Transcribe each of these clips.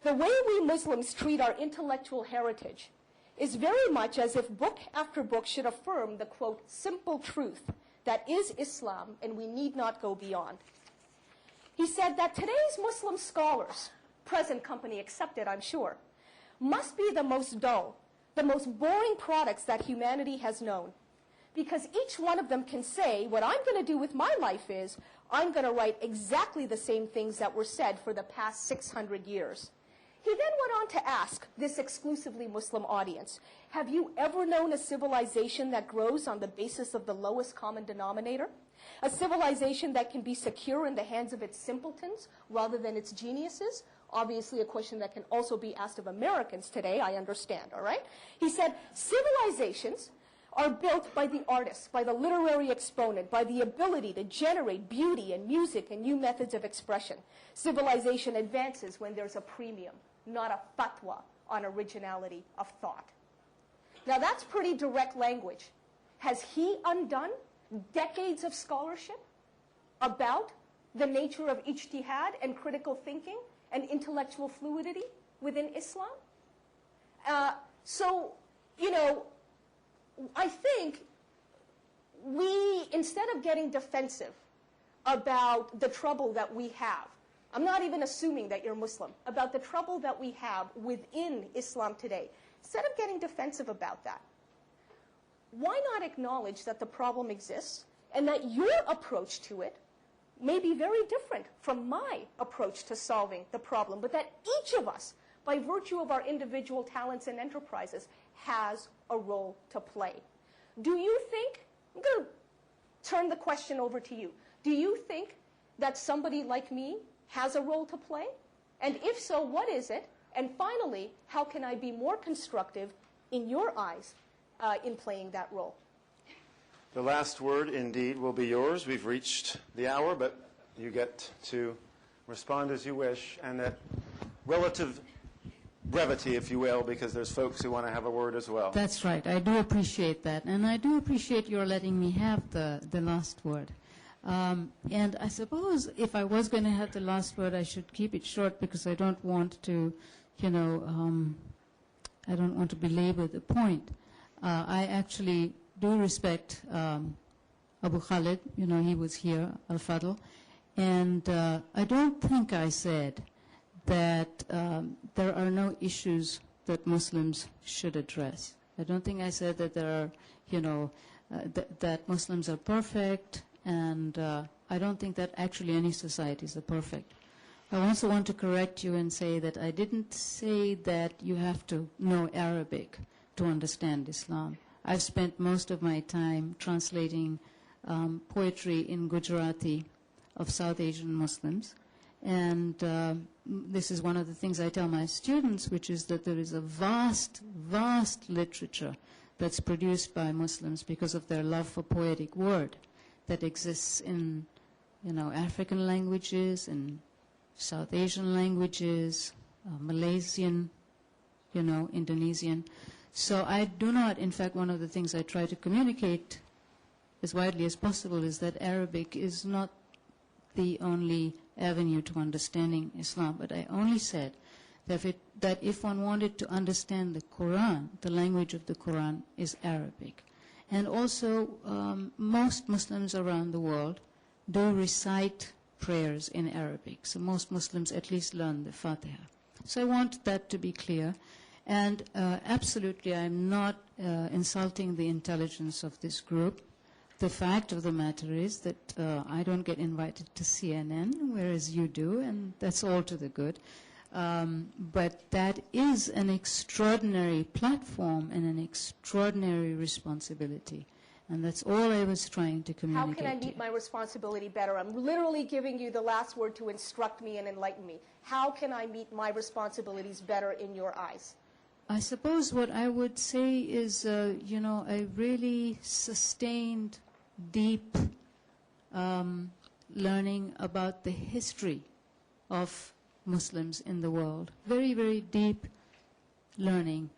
The way we Muslims treat our intellectual heritage is very much as if book after book should affirm the, quote, simple truth that is Islam and we need not go beyond. He said that today's Muslim scholars, present company accepted, I'm sure, must be the most dull, the most boring products that humanity has known. Because each one of them can say, what I'm going to do with my life is, I'm going to write exactly the same things that were said for the past 600 years. He then went on to ask this exclusively Muslim audience, have you ever known a civilization that grows on the basis of the lowest common denominator? A civilization that can be secure in the hands of its simpletons rather than its geniuses? Obviously a question that can also be asked of Americans today, I understand, all right? He said, civilizations are built by the artist, by the literary exponent, by the ability to generate beauty and music and new methods of expression. Civilization advances when there's a premium, not a fatwa on originality of thought. Now that's pretty direct language. Has he undone decades of scholarship about the nature of ijtihad and critical thinking and intellectual fluidity within Islam? So, you know, I think we, instead of getting defensive about the trouble that we have, I'm not even assuming that you're Muslim, about the trouble that we have within Islam today, instead of getting defensive about that, why not acknowledge that the problem exists and that your approach to it may be very different from my approach to solving the problem, but that each of us, by virtue of our individual talents and enterprises, has a role to play. Do you think, I'm going to turn the question over to you, do you think that somebody like me has a role to play? And if so, what is it? And finally, how can I be more constructive in your eyes in playing that role? The last word, indeed, will be yours. We've reached the hour, but you get to respond as you wish, and at relative brevity, if you will, because there's folks who want to have a word as well. That's right. I do appreciate that. And I do appreciate your letting me have the last word. And I suppose if I was going to have the last word, I should keep it short because I don't want to, you know, I don't want to belabor the point. I actually do respect Abu Khalid. You know, he was here, Al-Fadl. And I don't think I said that there are no issues that Muslims should address. I don't think I said that there are, you know, that Muslims are perfect, and I don't think that actually any societies are perfect. I also want to correct you and say that I didn't say that you have to know Arabic to understand Islam. I've spent most of my time translating poetry in Gujarati of South Asian Muslims. And this is one of the things I tell my students, which is that there is a vast, vast literature that's produced by Muslims because of their love for poetic word that exists in, you know, African languages and South Asian languages, Malaysian, you know, Indonesian. So I do not, in fact, one of the things I try to communicate as widely as possible is that Arabic is not the only avenue to understanding Islam, but I only said that if one wanted to understand the Quran, the language of the Quran is Arabic. And also, most Muslims around the world do recite prayers in Arabic. So most Muslims at least learn the Fatiha. So I want that to be clear. And absolutely, I'm not insulting the intelligence of this group. The fact of the matter is that I don't get invited to CNN, whereas you do, and that's all to the good. But that is an extraordinary platform and an extraordinary responsibility. And that's all I was trying to communicate. How can I meet my responsibility better? I'm literally giving you the last word to instruct me and enlighten me. How can I meet my responsibilities better in your eyes? I suppose what I would say is, you know, a really sustained, deep learning about the history of Muslims in the world. Very, very deep learning.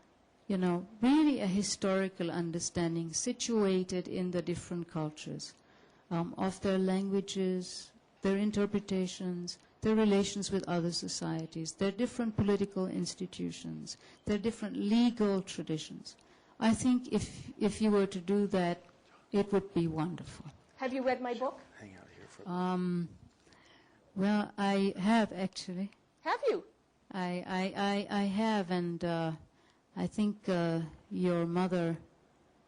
You know, really a historical understanding situated in the different cultures of their languages, their interpretations, their relations with other societies, their different political institutions, their different legal traditions. I think if you were to do that, it would be wonderful. Have you read my book? Hang out here for Well, I have actually. Have you? I have, and I think your mother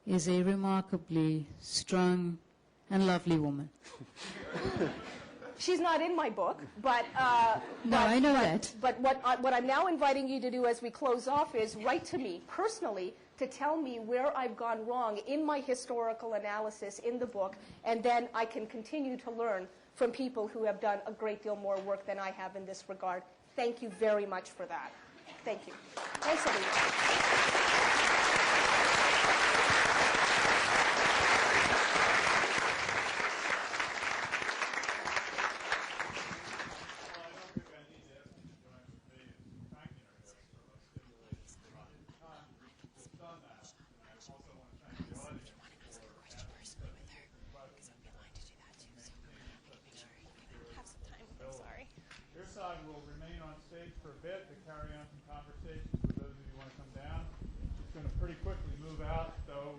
is a remarkably strong and lovely woman. She's not in my book, but No, I know that. But what I'm now inviting you to do as we close off is write to me personally to tell me where I've gone wrong in my historical analysis in the book, and then I can continue to learn from people who have done a great deal more work than I have in this regard. Thank you very much for that. Thank you. Thanks, everyone. Irshad will remain on stage for a bit to carry on some conversations with those of you who want to come down. It's going to pretty quickly move out, though